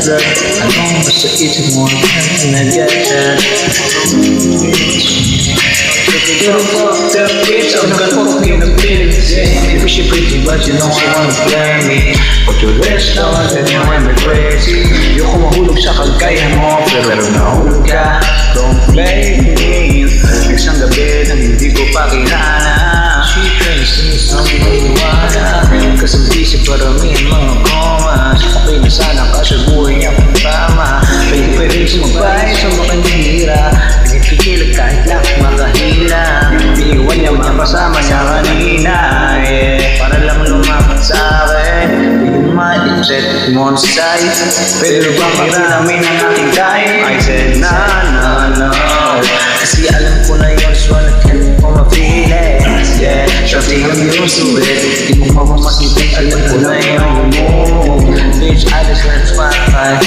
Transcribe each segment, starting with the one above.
blood. Anong basta isip mo na get that. You're fucked up bitch, I'm gonna fuck you in the feelings. Maybe she pretty but you know I wanna play me. Put your wrist on and you want me crazy. Ayoko mahulog sa kagaya mo, pero nahulog ka. Don't play me. Isang gabi na hindi ko pa kilala. She tries to me something iwana. Kasi busy paramihan mga komas. Okay na sana kasi buhay niya pang tama. Pwede sumabay sa mga kanihira. Nagkikilig kahit lang makahila. Iiwan niya mga kasama niya kanina. Para lang lumapat sa akin. Yung mindset mo sa side. Pero bakit namin ang ating time? I said no. Kasi alam ko na yun, so I can't for my feelings. Yeah, shawty I'm used to it. Di mo mapamakitang alam ko na yun mo. Bitch, I just want Spotify.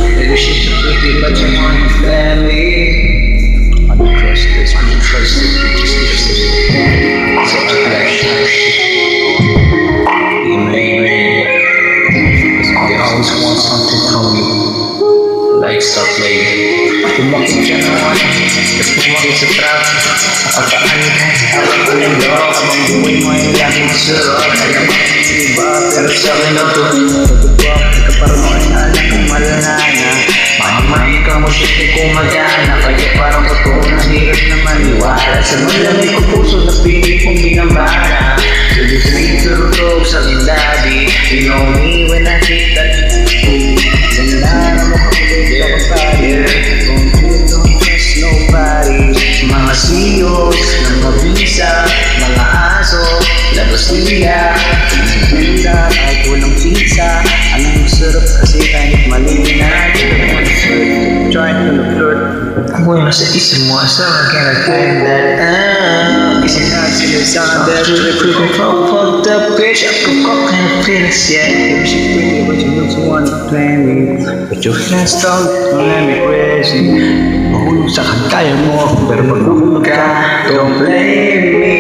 Maybe she's pretty but you want to play me. I don't trust this, I don't trust it. You just trust it. So I like you made me. They always want something from you. Like stop playing. Tumakit ka naman, tapos pumakit sa traffic. Nakakaano ka, hawak ko ng loob. Habang buhay mo ay laging masarap. Kaya iba, pero sa akin na to. Pagkabak, nagkaparanoy na alam kong malalana. Mahimahin ka mo siya kung kumagana. Kaya parang totoo na hirap na maniwala. Sa malamig ko puso na pinig kong binabara. So this week turutog sa aking daddy. You know me when I hit that. Ganda na mo kapag ako tayo. Don't trust nobody. Mga siyos, mga bisa, mga aso, labas nila. Ganda, kahit walang pizza. Anong sarap kasi kahit mali na. Try to flirt. Ako yung nasa isip mo, so I can't find that. Kasi sila sa akin, they're pretty fucked up bitch. Ako kind of feelings, yeah. If she's pretty, but you don't want to play me. But your friends don't let me crazy. Mahulog sa kagaya mo, pero pag nahulog ka, don't blame me.